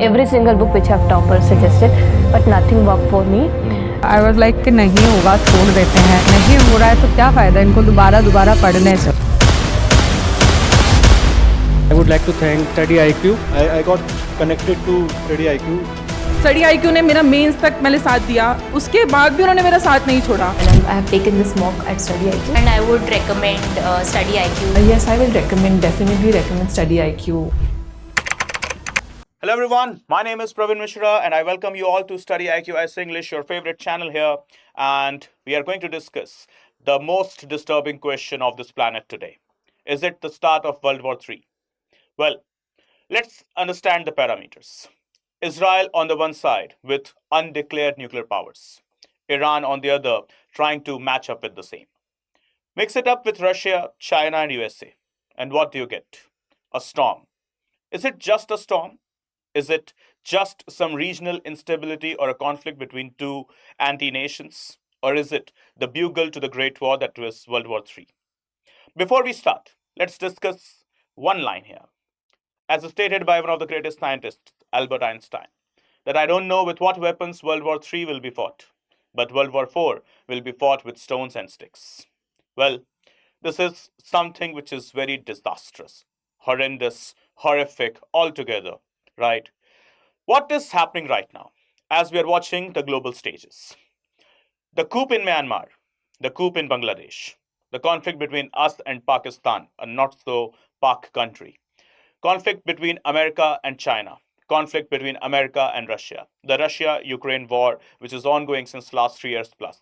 Every single book which have toppers suggested, but nothing worked for me. I was like कि नहीं होगा छोड़ देते हैं, नहीं हो रहा है तो क्या फ़ायदा इनको दोबारा पढ़ने से. I would like to thank StudyIQ. I got connected to StudyIQ. StudyIQ ने मेरा मेंस तक मैंने साथ दिया, उसके बाद भी उन्होंने मेरा साथ नहीं छोड़ा. And I have taken this mock at StudyIQ. And I would recommend StudyIQ. Yes, I will definitely recommend StudyIQ. Hello everyone, my name is Praveen Mishra and I welcome you all to StudyIQ IAS, your favorite channel here, and we are going to discuss the most disturbing question of this planet today. Is it the start of World War III? Well, let's understand the parameters. Israel on the one side with undeclared nuclear powers. Iran on the other trying to match up with the same. Mix it up with Russia, China and USA. And what do you get? A storm. Is it just a storm? Is it just some regional instability or a conflict between two anti-nations? Or is it the bugle to the Great War that was World War III? Before we start, let's discuss one line here. As stated by one of the greatest scientists, Albert Einstein, that I don't know with what weapons World War III will be fought, but World War IV will be fought with stones and sticks. Well, this is something which is very disastrous, horrendous, horrific altogether. Right? What is happening right now as we are watching the global stages? The coup in Myanmar, the coup in Bangladesh, the conflict between us and Pakistan, a not-so-Pak country, conflict between America and China, conflict between America and Russia, the Russia-Ukraine war, which is ongoing since last 3 years plus,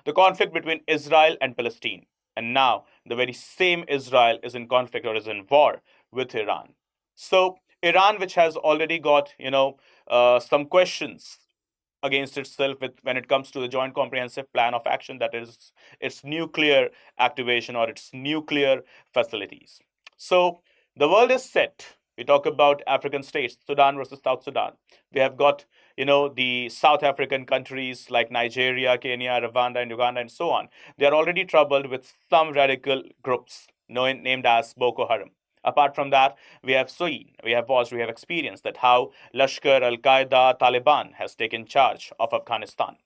the conflict between Israel and Palestine, and now the very same Israel is in conflict or is in war with Iran. So, Iran, which has already got, some questions against itself when it comes to the Joint Comprehensive Plan of Action, that is its nuclear activation or its nuclear facilities. So the world is set. We talk about African states, Sudan versus South Sudan. We have got, the South African countries like Nigeria, Kenya, Rwanda, and Uganda, and so on. They are already troubled with some radical groups named as Boko Haram. Apart from that, we have seen, we have watched, we have experienced that how Lashkar, Al-Qaeda, Taliban has taken charge of Afghanistan,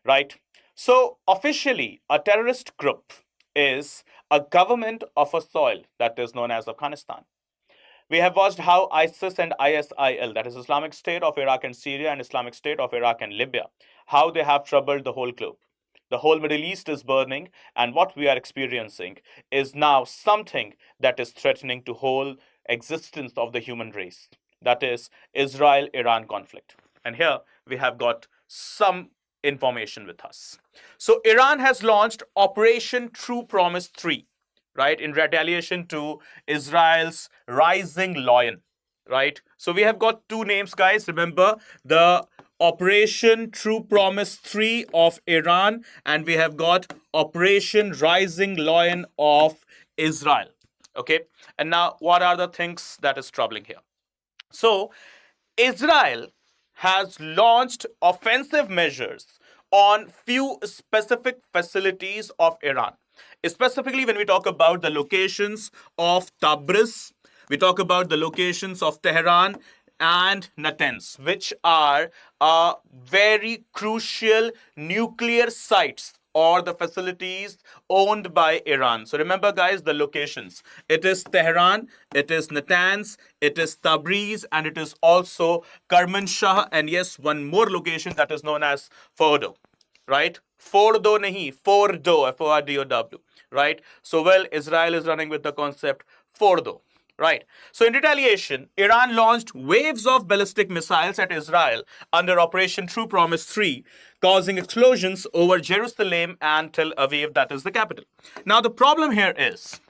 right? So officially, a terrorist group is a government of a soil that is known as Afghanistan. We have watched how ISIS and ISIL, that is Islamic State of Iraq and Syria and Islamic State of Iraq and Libya, how they have troubled the whole globe. The whole Middle East is burning, and what we are experiencing is now something that is threatening to whole existence of the human race. That is Israel-Iran conflict. And here we have got some information with us. So Iran has launched Operation True Promise 3, right, in retaliation to Israel's rising lion, right? So we have got two names, guys. Remember the Operation True Promise 3 of Iran, and we have got Operation Rising Lion of Israel. Okay, and now what are the things that is troubling here? So Israel has launched offensive measures on few specific facilities of Iran. Specifically, when we talk about the locations of Tabriz, we talk about the locations of Tehran and Natanz, which are very crucial nuclear sites or the facilities owned by Iran. So remember, guys, the locations. It is Tehran, it is Natanz, it is Tabriz, and it is also Kermanshah, and yes, one more location that is known as Fordo, right? Fordo nahi, Fordo, F-O-R-D-O-W, right? So, well, Israel is running with the concept Fordo. Right. So in retaliation, Iran launched waves of ballistic missiles at Israel under Operation True Promise 3, causing explosions over Jerusalem and Tel Aviv, that is the capital. Now the problem here is,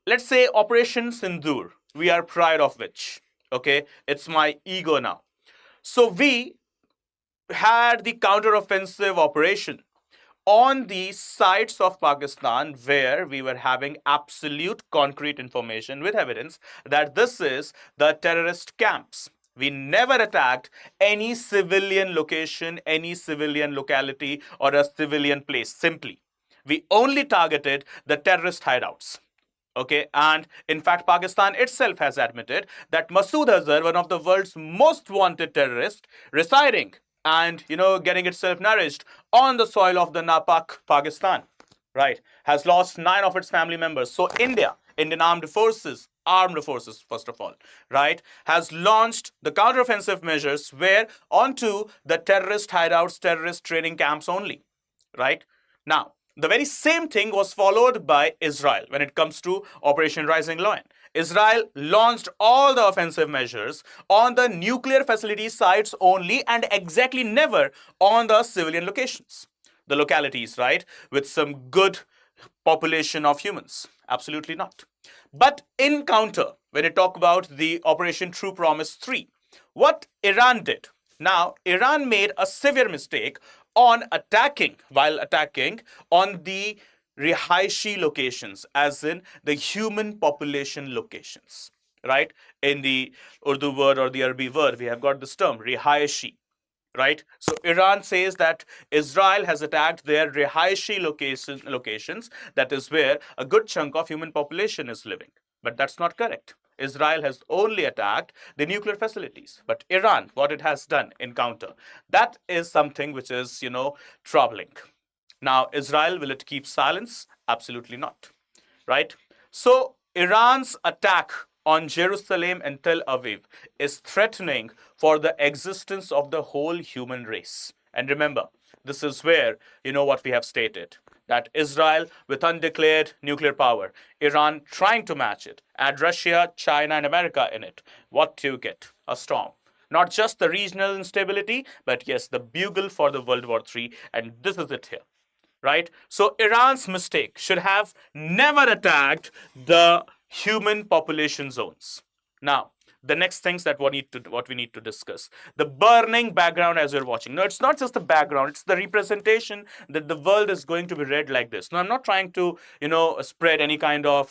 let's say Operation Sindoor, we are proud of which, okay? It's my ego now. So we had the counteroffensive operation on the sides of Pakistan where we were having absolute concrete information with evidence that this is the terrorist camps. We never attacked any civilian location, any civilian locality or a civilian place simply. We only targeted the terrorist hideouts. Okay, and in fact, Pakistan itself has admitted that Masood Azhar, one of the world's most wanted terrorists, residing and getting itself nourished on the soil of the Napak Pakistan, right, has lost 9 of its family members. So Indian armed forces, first of all, right, has launched the counteroffensive measures where onto the terrorist hideouts, terrorist training camps only, right? Now, the very same thing was followed by Israel when it comes to Operation Rising Lion. Israel launched all the offensive measures on the nuclear facility sites only and exactly never on the civilian locations, the localities, right, with some good population of humans. Absolutely not. But in counter, when you talk about the Operation True Promise 3, what Iran did. Now, Iran made a severe mistake while attacking on the Rihaishi locations, as in the human population locations, right? In the Urdu word or the Arabic word, we have got this term, Rihaishi, right? So Iran says that Israel has attacked their Rihaishi locations, that is where a good chunk of human population is living. But that's not correct. Israel has only attacked the nuclear facilities. But Iran, what it has done in counter, that is something which is, troubling. Now, Israel, will it keep silence? Absolutely not, right? So Iran's attack on Jerusalem and Tel Aviv is threatening for the existence of the whole human race. And remember, this is where, what we have stated, that Israel with undeclared nuclear power, Iran trying to match it, add Russia, China, and America in it. What do you get? A storm. Not just the regional instability, but yes, the bugle for the World War III, and this is it here. Right? So Iran's mistake should have never attacked the human population zones. Now, the next things that what we need to discuss. The burning background as you're watching. No, it's not just the background, it's the representation that the world is going to be read like this. No, I'm not trying to, spread any kind of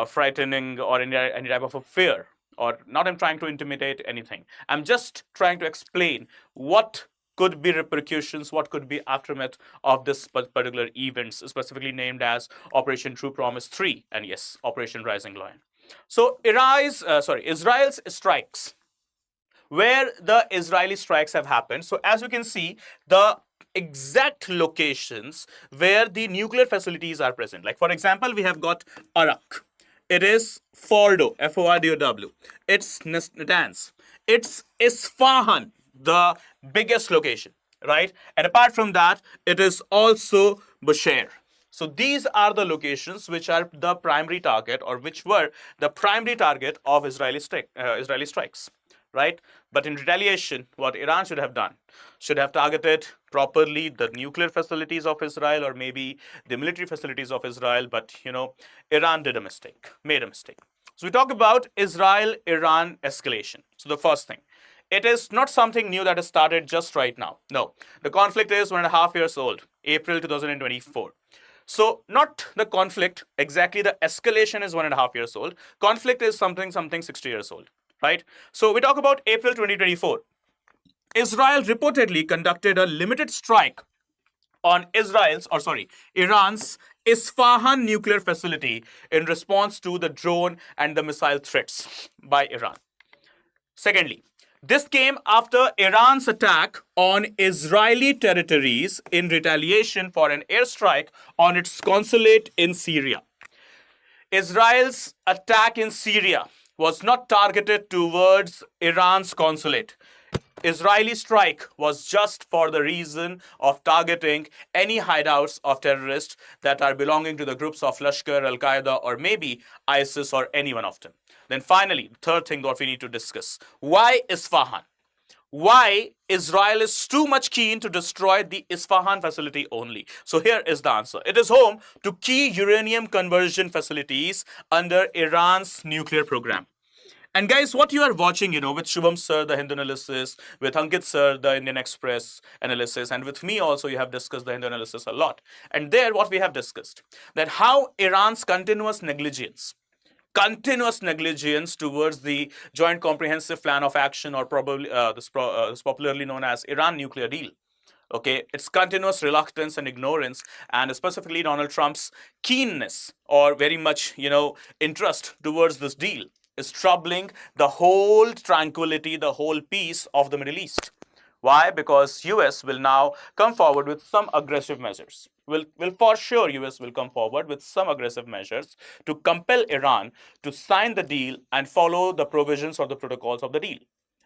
frightening or any type of a fear, or not I'm trying to intimidate anything. I'm just trying to explain what could be repercussions, what could be aftermath of this particular events, specifically named as Operation True Promise 3, and yes, Operation Rising Lion. So Israel's strikes, where the Israeli strikes have happened. So as you can see, the exact locations where the nuclear facilities are present. Like for example, we have got Arak. It is Fordo, F-O-R-D-O-W. It's Natanz. It's Isfahan, the biggest location, right? And apart from that, it is also Bushehr. So these are the locations which are the primary target, or which were the primary target of Israeli strikes, right? But in retaliation, what Iran should have done, should have targeted properly the nuclear facilities of Israel, or maybe the military facilities of Israel. But, Iran made a mistake. So we talk about Israel-Iran escalation. So the first thing, it is not something new that has started just right now. No, the conflict is 1.5 years old, April 2024. So not the conflict, exactly the escalation is 1.5 years old. Conflict is something 60 years old, right? So we talk about April 2024. Israel reportedly conducted a limited strike on Iran's Isfahan nuclear facility in response to the drone and the missile threats by Iran. Secondly, this came after Iran's attack on Israeli territories in retaliation for an airstrike on its consulate in Syria. Israel's attack in Syria was not targeted towards Iran's consulate. Israeli strike was just for the reason of targeting any hideouts of terrorists that are belonging to the groups of Lashkar, Al-Qaeda, or maybe ISIS, or any one of them. Then finally, the third thing that we need to discuss. Why Isfahan? Why Israel is too much keen to destroy the Isfahan facility only? So here is the answer. It is home to key uranium conversion facilities under Iran's nuclear program. And guys, what you are watching, with Shubham sir, the Hindu analysis, with Ankit sir, the Indian Express analysis, and with me also, you have discussed the Hindu analysis a lot. And there, what we have discussed, that how Iran's continuous negligence towards the Joint Comprehensive Plan of Action, or probably this popularly known as Iran nuclear deal, Okay, its continuous reluctance and ignorance, and specifically Donald Trump's keenness or very much, interest towards this deal is troubling the whole tranquility, the whole peace of the Middle East. Why? Because US will now come forward with some aggressive measures. Will for sure US will come forward with some aggressive measures to compel Iran to sign the deal and follow the provisions or the protocols of the deal.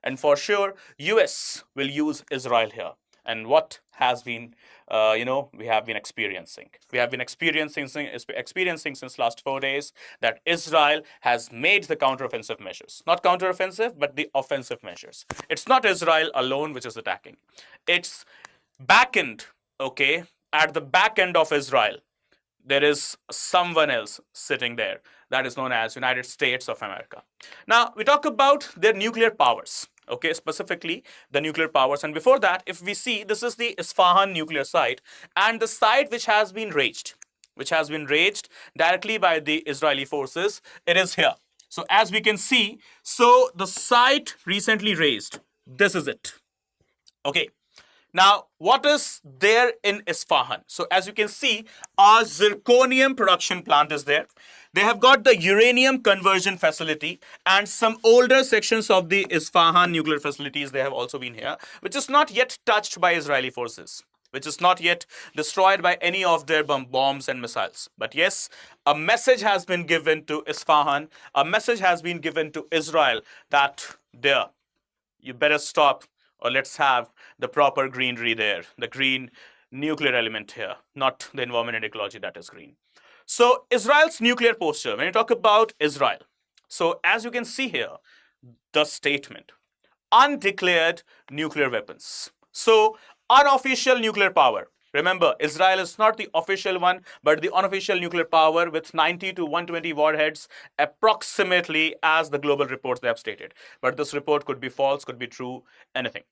And for sure, US will use Israel here. And what has been, we have been experiencing. We have been experiencing since last 4 days that Israel has made the counteroffensive measures. Not counteroffensive, but the offensive measures. It's not Israel alone which is attacking. It's back end, okay, at the back end of Israel, there is someone else sitting there that is known as United States of America. Now, we talk about their nuclear powers, okay, specifically the nuclear powers. And before that, if we see, this is the Isfahan nuclear site and the site which has been raged directly by the Israeli forces, it is here. So as we can see, so the site recently razed, this is it, okay. Now, what is there in Isfahan? So, as you can see, our zirconium production plant is there. They have got the uranium conversion facility and some older sections of the Isfahan nuclear facilities. They have also been here, which is not yet touched by Israeli forces, which is not yet destroyed by any of their bombs and missiles. But yes, a message has been given to Isfahan, a message has been given to Israel that there, you better stop, or let's have the proper greenery there, the green nuclear element here, not the environment and ecology that is green. So Israel's nuclear posture, when you talk about Israel, so as you can see here, the statement, undeclared nuclear weapons. So unofficial nuclear power. Remember, Israel is not the official one, but the unofficial nuclear power with 90 to 120 warheads, approximately, as the global reports they have stated. But this report could be false, could be true, anything.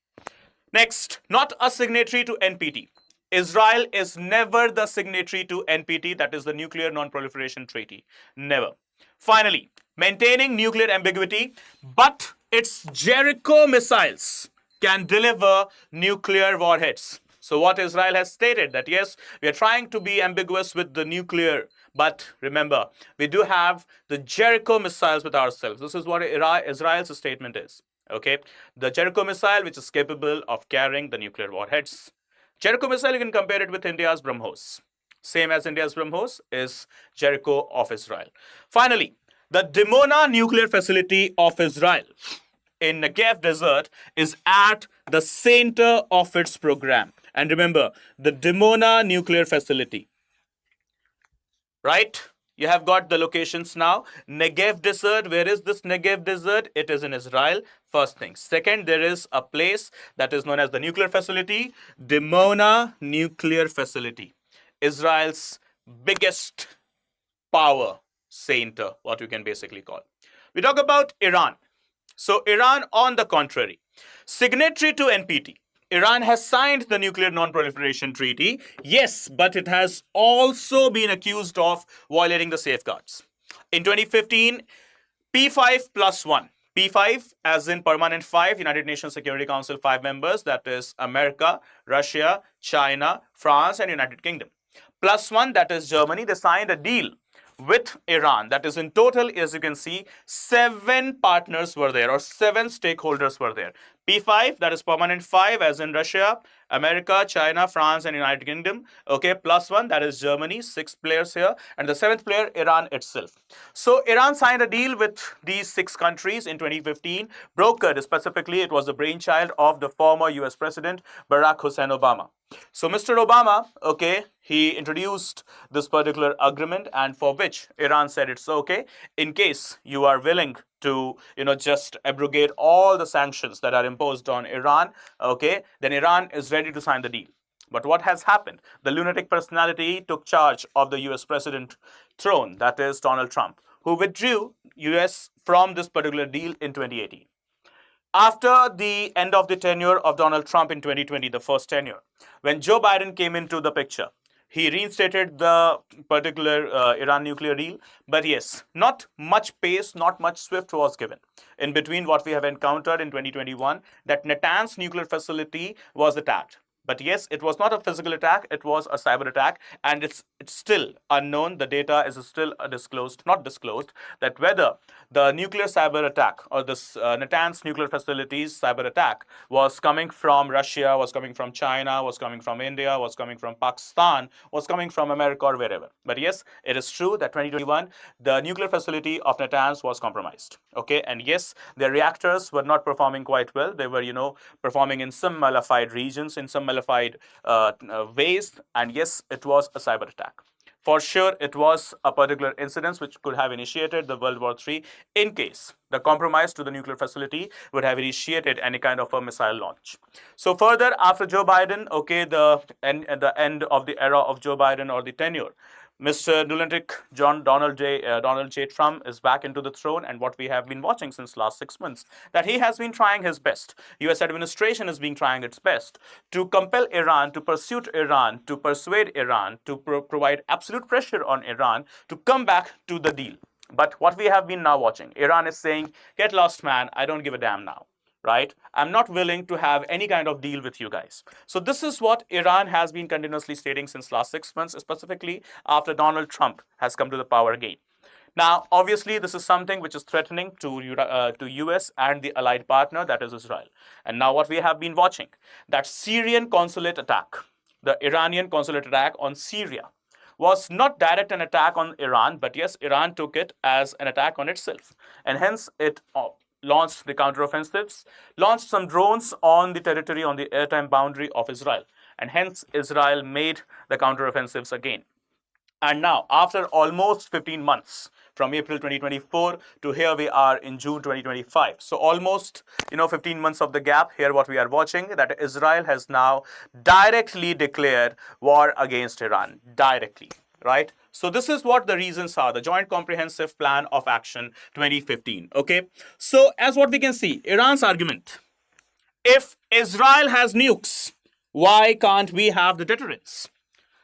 Next, not a signatory to NPT. Israel is never the signatory to NPT, that is the Nuclear Non-Proliferation Treaty. Never. Finally, maintaining nuclear ambiguity, but its Jericho missiles can deliver nuclear warheads. So what Israel has stated that yes, we are trying to be ambiguous with the nuclear, but remember, we do have the Jericho missiles with ourselves. This is what Israel's statement is. Okay, the Jericho missile, which is capable of carrying the nuclear warheads. Jericho missile, you can compare it with India's BrahMos. Same as India's BrahMos is Jericho of Israel. Finally, the Dimona nuclear facility of Israel in Negev Desert is at the center of its program. And remember, the Dimona nuclear facility, right? You have got the locations now. Negev Desert, where is this Negev Desert? It is in Israel, first thing. Second, there is a place that is known as the nuclear facility, Dimona nuclear facility. Israel's biggest power center, what you can basically call. We talk about Iran. So Iran, on the contrary, signatory to NPT. Iran has signed the Nuclear Non-Proliferation Treaty, yes, but it has also been accused of violating the safeguards. In 2015, P5+1, P5 as in permanent 5, United Nations Security Council 5 members, that is America, Russia, China, France and United Kingdom. +1, that is Germany, they signed a deal with Iran. That is in total, as you can see, 7 partners were there or 7 stakeholders were there. P5, that is permanent 5 as in Russia, America, China, France and United Kingdom. Okay, +1, that is Germany, 6 players here. And the 7th player, Iran itself. So Iran signed a deal with these 6 countries in 2015. Brokered, specifically, it was the brainchild of the former US President Barack Hussein Obama. So Mr. Obama, okay, he introduced this particular agreement, and for which Iran said it's okay in case you are willing to, just abrogate all the sanctions that are imposed on Iran, okay, then Iran is ready to sign the deal. But what has happened? The lunatic personality took charge of the US president throne, that is Donald Trump, who withdrew US from this particular deal in 2018. After the end of the tenure of Donald Trump in 2020, the first tenure, when Joe Biden came into the picture, he reinstated the particular Iran nuclear deal. But yes, not much pace, not much swift was given. In between, what we have encountered in 2021, that Natanz nuclear facility was attacked. But yes, it was not a physical attack, it was a cyber attack, and it's still unknown. The data is still not disclosed, that whether the nuclear cyber attack or this Natanz nuclear facilities cyber attack was coming from Russia, was coming from China, was coming from India, was coming from Pakistan, was coming from America or wherever. But yes, it is true that 2021, the nuclear facility of Natanz was compromised. Okay, and yes, their reactors were not performing quite well. They were, performing in some malified regions, in some malified ways, and yes, it was a cyber attack. For sure, it was a particular incident which could have initiated the World War III in case the compromise to the nuclear facility would have initiated any kind of a missile launch. So further, after Joe Biden, okay, the end of the era of Joe Biden or the tenure, Mr. Lunatic Donald J. Trump is back into the throne, and what we have been watching since last 6 months, that he has been trying his best. U.S. administration has been trying its best to compel Iran, to pursue Iran, to persuade Iran, to provide absolute pressure on Iran to come back to the deal. But what we have been now watching, Iran is saying, get lost, man, I don't give a damn now. Right? I'm not willing to have any kind of deal with you guys. So this is what Iran has been continuously stating since last 6 months, specifically after Donald Trump has come to the power again. Now, obviously, this is something which is threatening to US and the allied partner, that is Israel. And now what we have been watching, that Syrian consulate attack, the Iranian consulate attack on Syria, was not direct an attack on Iran, but yes, Iran took it as an attack on itself. And hence, it launched the counteroffensives, launched some drones on the territory, on the airtime boundary of Israel. And hence, Israel made the counteroffensives again. And now, after almost 15 months, from April 2024 to here we are in June 2025. So almost, 15 months of the gap. Here what we are watching, that Israel has now directly declared war against Iran. Directly. Right? So this is what the reasons are, the Joint Comprehensive Plan of Action 2015. Okay? So as what we can see, Iran's argument, if Israel has nukes, why can't we have the deterrence?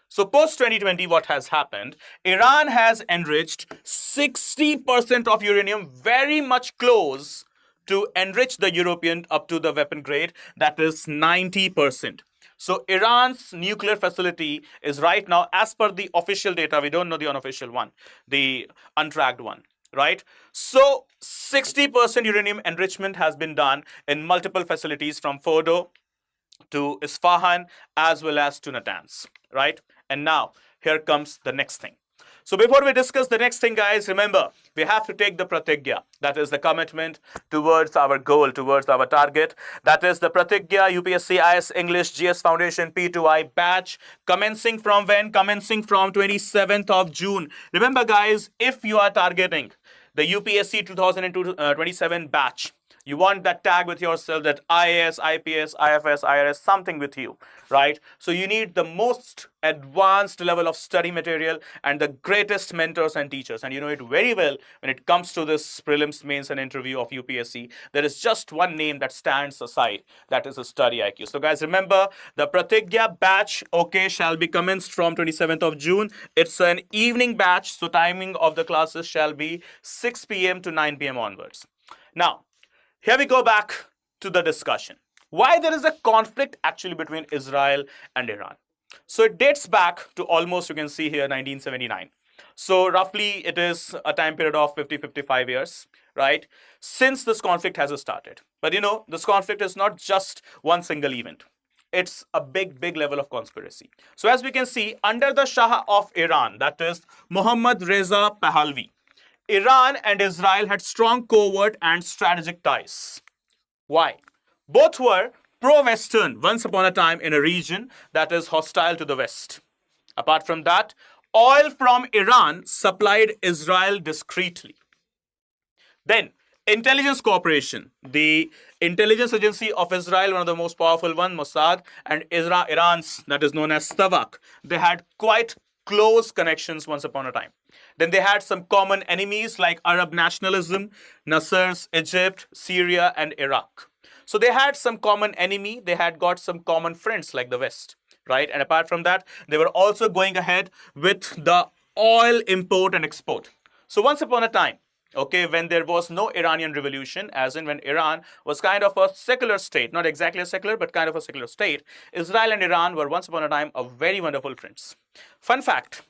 So post-2020, what has happened, Iran has enriched 60% of uranium, very much close to enrich the European up to the weapon grade, that is 90%. So Iran's nuclear facility is right now, as per the official data, we don't know the unofficial one, the untracked one, right? So 60% uranium enrichment has been done in multiple facilities from Fordo to Isfahan as well as to Natanz, right? And now here comes the next thing. So before we discuss the next thing, guys, remember, we have to take the pratigya, that is the commitment towards our goal, towards our target. That is the pratigya UPSC IAS English GS Foundation P2I batch, commencing from when? Commencing from 27th of June. Remember, guys, if you are targeting the UPSC 2027 batch, you want that tag with yourself, that IAS, IPS, IFS, IRS, something with you, right? So you need the most advanced level of study material and the greatest mentors and teachers. And you know it very well when it comes to this prelims, mains, and interview of UPSC. There is just one name that stands aside. That is a StudyIQ. So guys, remember, the Pratigya batch, okay, shall be commenced from 27th of June. It's an evening batch, so timing of the classes shall be 6 p.m. to 9 p.m. onwards. Now, here we go back to the discussion. Why there is a conflict actually between Israel and Iran? So it dates back to almost, you can see here, 1979. So roughly it is a time period of 50-55 years, right? Since this conflict has started. But this conflict is not just one single event. It's a big level of conspiracy. So as we can see, under the Shah of Iran, that is Mohammad Reza Pahlavi, Iran and Israel had strong covert and strategic ties. Why? Both were pro-Western once upon a time in a region that is hostile to the West. Apart from that, oil from Iran supplied Israel discreetly. Then, intelligence cooperation. The intelligence agency of Israel, one of the most powerful one, Mossad, and Iran's, that is known as Stavak, they had quite close connections once upon a time. Then they had some common enemies like Arab nationalism, Nasser's Egypt, Syria, and Iraq. So they had some common enemy. They had got some common friends like the West, right? And apart from that, they were also going ahead with the oil import and export. So once upon a time, okay, when there was no Iranian revolution, as in when Iran was kind of a secular state, not exactly a secular, but kind of a secular state, Israel and Iran were once upon a time a very wonderful friends. Fun fact,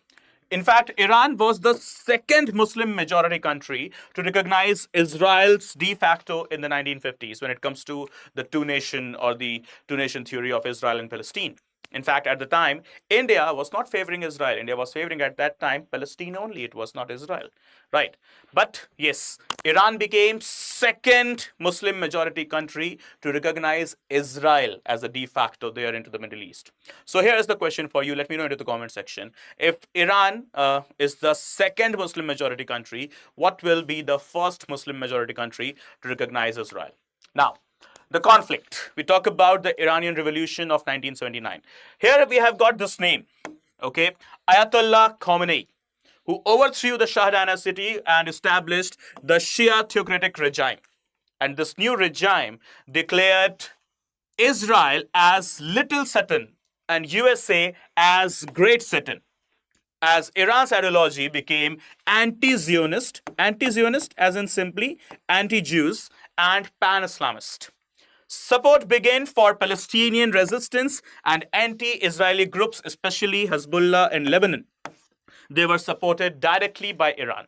in fact, Iran was the second Muslim majority country to recognize Israel's de facto in the 1950s when it comes to the two-nation or the two-nation theory of Israel and Palestine. In fact, at the time, India was not favoring Israel. India was favoring at that time Palestine only. It was not Israel, right? But yes, Iran became second Muslim majority country to recognize Israel as a de facto there into the Middle East. So here is the question for you. Let me know into the comment section. If Iran is the second Muslim majority country, what will be the first Muslim majority country to recognize Israel? Now, the conflict. We talk about the Iranian Revolution of 1979. Here we have got this name, okay, Ayatollah Khomeini, who overthrew the Shah dynasty and established the Shia theocratic regime. And this new regime declared Israel as Little Satan and USA as Great Satan, as Iran's ideology became anti-Zionist as in simply anti-Jews, and pan-Islamist. Support began for Palestinian resistance and anti-Israeli groups, especially Hezbollah in Lebanon. They were supported directly by Iran,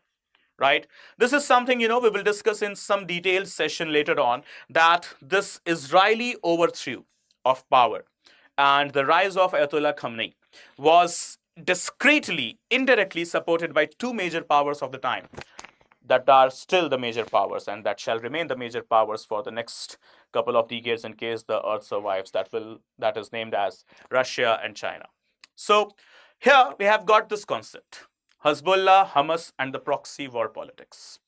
right? This is something, we will discuss in some detailed session later on, that this Israeli overthrow of power and the rise of Ayatollah Khamenei was discreetly, indirectly supported by two major powers of the time that are still the major powers and that shall remain the major powers for the next couple of decades in case the earth survives. That is named as Russia and China. So here we have got this concept, Hezbollah, Hamas, and the proxy war politics.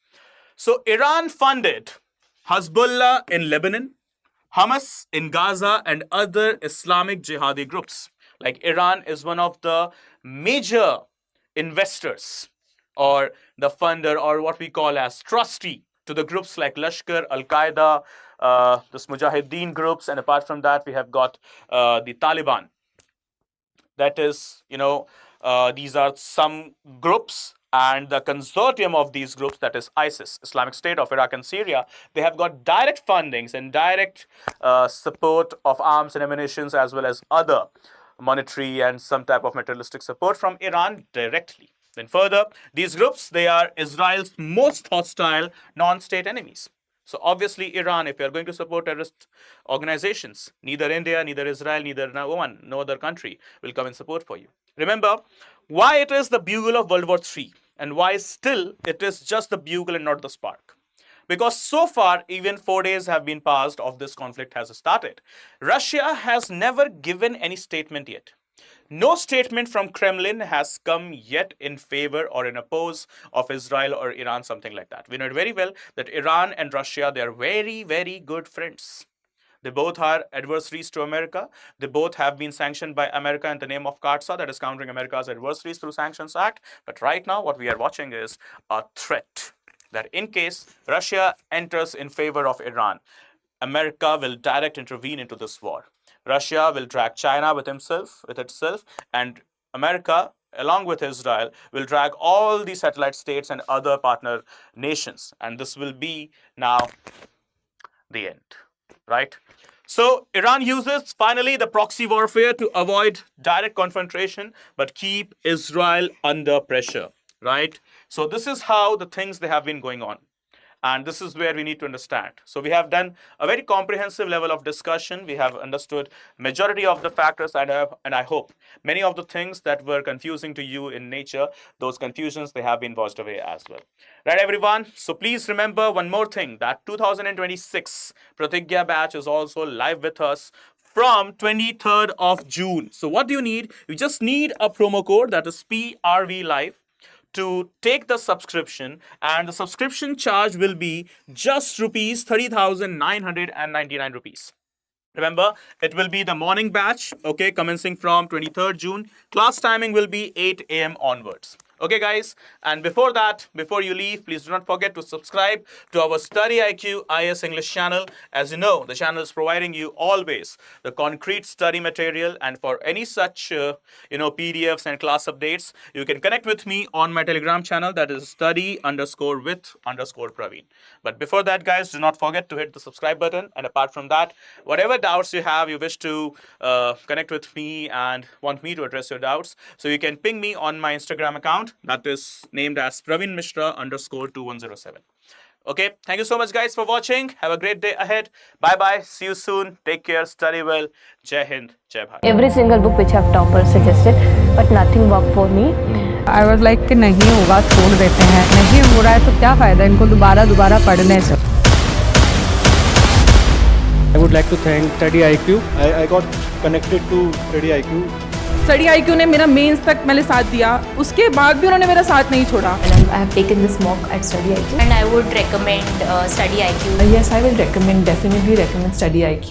So Iran funded Hezbollah in Lebanon, Hamas in Gaza, and other Islamic jihadi groups. Like Iran is one of the major investors or the funder, or what we call as trustee, to the groups like Lashkar, Al-Qaeda, this Mujahideen groups, and apart from that, we have got the Taliban. That is, these are some groups, and the consortium of these groups, that is ISIS, Islamic State of Iraq and Syria, they have got direct fundings and direct support of arms and ammunitions, as well as other monetary and some type of materialistic support from Iran directly. Then further, these groups, they are Israel's most hostile non-state enemies. So obviously Iran, if you are going to support terrorist organizations, neither India, neither Israel, neither no other country will come and support for you. Remember why it is the bugle of World War III and why still it is just the bugle and not the spark. Because so far, even 4 days have been passed of this conflict has started. Russia has never given any statement yet. No statement from Kremlin has come yet in favor or in oppose of Israel or Iran, something like that. We know very well that Iran and Russia, they are very, very good friends. They both are adversaries to America. They both have been sanctioned by America in the name of CAATSA, that is countering America's adversaries through Sanctions Act. But right now, what we are watching is a threat that in case Russia enters in favor of Iran, America will direct intervene into this war. Russia will drag China with itself, and America, along with Israel, will drag all the satellite states and other partner nations. And this will be now the end, right? So Iran uses finally the proxy warfare to avoid direct confrontation, but keep Israel under pressure, right? So this is how the things they have been going on. And this is where we need to understand. So we have done a very comprehensive level of discussion. We have understood majority of the factors, and I hope many of the things that were confusing to you in nature, those confusions, they have been washed away as well. Right, everyone? So please remember one more thing, that 2026 Pratigya batch is also live with us from 23rd of June. So what do you need? You just need a promo code, that is PRV Live, to take the subscription, and the subscription charge will be just rupees 30,999 rupees. Remember, it will be the morning batch, okay, commencing from 23rd June. Class timing will be 8 a.m. onwards. Okay, guys, and before that, before you leave, please do not forget to subscribe to our StudyIQ IAS English channel. As you know, the channel is providing you always the concrete study material, and for any such PDFs and class updates, you can connect with me on my Telegram channel, that is study_with_Praveen. But before that, guys, do not forget to hit the subscribe button, and apart from that, whatever doubts you have, you wish to connect with me and want me to address your doubts, so you can ping me on my Instagram account, that is named as Praveen Mishra _2107. Okay, thank you so much, guys, for watching. Have a great day ahead. Bye bye. See you soon. Take care. Study well. Jai Hind. Jai Bharat. Every single book which have toppers suggested, but nothing worked for me. I was like कि नहीं होगा छोड़ देते हैं, नहीं हो रहा है तो क्या फ़ायदा इनको दोबारा पढ़ने से. I would like to thank StudyIQ. I got connected to StudyIQ. StudyIQ ने मेरा मेंस तक मैंने साथ दिया, उसके बाद भी उन्होंने मेरा साथ नहीं छोड़ा. And I have taken this mock at StudyIQ. And I would recommend StudyIQ. Yes, I will recommend, definitely recommend StudyIQ.